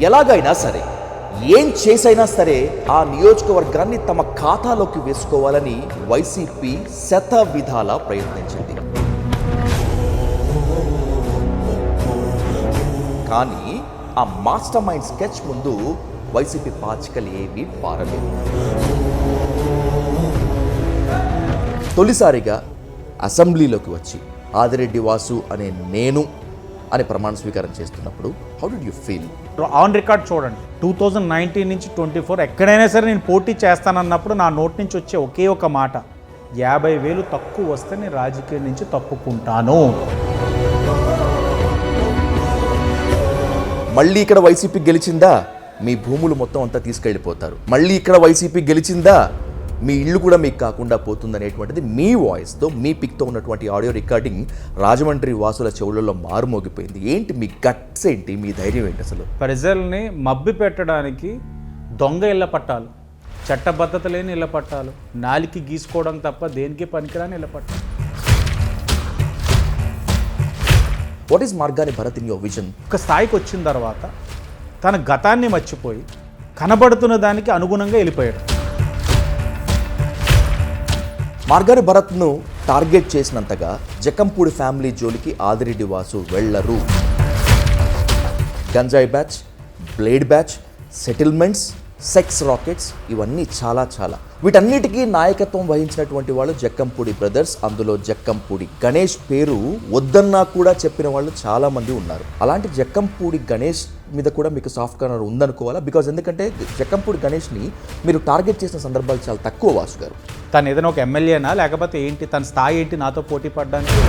ఎలాగైనా సరే ఏం చేసైనా సరే ఆ నియోజకవర్గాన్ని తమ ఖాతాలోకి వేసుకోవాలని వైసీపీ శత విధాలా ప్రయత్నించింది. కానీ ఆ మాస్టర్ మైండ్ స్కెచ్ ముందు వైసీపీ పాచికలు ఏమీ పారలేదు. తొలిసారిగా అసెంబ్లీలోకి వచ్చి ఆదిరెడ్డి వాసు అనే నేను అని ప్రమాణ స్వీకారం చేస్తున్నప్పుడు how did you feel? On record చూడండి, 2019 నుంచి 24 ఎక్కడైనా సరే నేను పోటీ చేస్తానన్నప్పుడు నా నోటి నుంచి వచ్చే ఒకే ఒక మాట, 50,000 తక్కువ వస్తే నేను రాజకీయం నుంచి తప్పుకుంటాను. మళ్ళీ ఇక్కడ వైసీపీ గెలిచిందా మీ భూములు మొత్తం అంతా తీసుకెళ్ళిపోతారు, మళ్ళీ ఇక్కడ వైసీపీ గెలిచిందా మీ ఇల్లు కూడా మీకు కాకుండా పోతుందనేటువంటిది మీ వాయిస్తో మీ పిక్తో ఉన్నటువంటి ఆడియో రికార్డింగ్ రాజమండ్రి వాసుల చెవులలో మారుమోగిపోయింది. ఏంటి మీ గట్స్ ఏంటి, మీ ధైర్యం ఏంటి? అసలు ప్రజల్ని మబ్బి పెట్టడానికి దొంగ ఇళ్ల పట్టాలు, చట్టబద్ధత లేని ఇళ్ల పట్టాలు, నాలికి గీసుకోవడం తప్ప దేనికి పనికిరాని ఇళ్ల పట్టాలు. What is Margani Bharat in your vision? ఒక స్థాయికి వచ్చిన తర్వాత తన గతాన్ని మర్చిపోయి కనబడుతున్న దానికి అనుగుణంగా వెళ్ళిపోయాడు. మార్గాని భరత్ను టార్గెట్ చేసినంతగా జక్కంపూడి ఫ్యామిలీ జోలికి ఆదిరెడ్డి వాసు వెళ్ళరు. గంజాయి batch, blade batch, settlements, sex rackets, ఇవన్నీ చాలా వీటన్నిటికీ నాయకత్వం వహించినటువంటి వాళ్ళు జక్కంపూడి బ్రదర్స్. అందులో జక్కంపూడి గణేష్ పేరు వద్దన్నా కూడా చెప్పిన వాళ్ళు చాలామంది ఉన్నారు. అలాంటి జక్కంపూడి గణేష్ మీద కూడా మీకు సాఫ్ట్ కార్నర్ ఉందనుకోవాలా? బికాజ్ ఎందుకంటే జక్కంపూడి గణేష్ని మీరు టార్గెట్ చేసిన సందర్భాలు చాలా తక్కువ వాసు గారు. తను ఏదైనా ఒక ఎమ్మెల్యేనా లేకపోతే ఏంటి, తన స్థాయి ఏంటి నాతో పోటీ పడ్డానికి?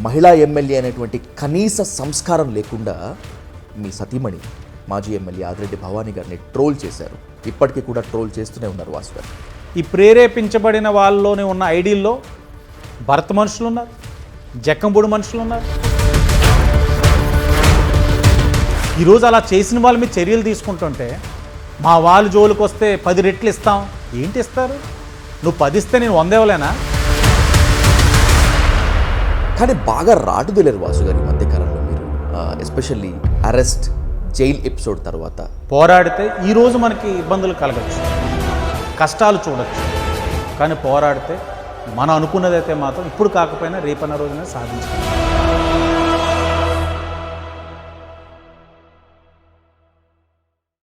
మహిళా ఎమ్మెల్యే అనేటువంటి కనీస సంస్కారం లేకుండా మీ సతీమణి మాజీ ఎమ్మెల్యే ఆదిరెడ్డి భవానీ గారిని ట్రోల్ చేశారు. ఇప్పటికీ కూడా ట్రోల్ చేస్తూనే ఉన్నారు వాసు గారు. ఈ ప్రేరేపించబడిన వాళ్ళలోనే ఉన్న ఐడియల్లో భరత్ మనుషులు ఉన్నారు, జక్కంపూడి మనుషులు ఉన్నారు. ఈరోజు అలా చేసిన వాళ్ళ మీద చర్యలు తీసుకుంటుంటే మా వాళ్ళు జోలికి వస్తే 10 రెట్లు ఇస్తాం. ఏంటి ఇస్తారు? నువ్వు 10 ఇస్తే నేను 100 ఇవ్వలేనా? కానీ బాగా రాటుదలేరు వాసు గారు ఈ మధ్యకాలంలో మీరు, ఎస్పెషల్లీ అరెస్ట్, జైల్ ఎపిసోడ్ తర్వాత. పోరాడితే ఈరోజు మనకి ఇబ్బందులు కలగచ్చు, కష్టాలు చూడొచ్చు, కానీ పోరాడితే మనం అనుకున్నదైతే మాత్రం ఇప్పుడు కాకపోయినా రేపన్న రోజున సాధించాలి.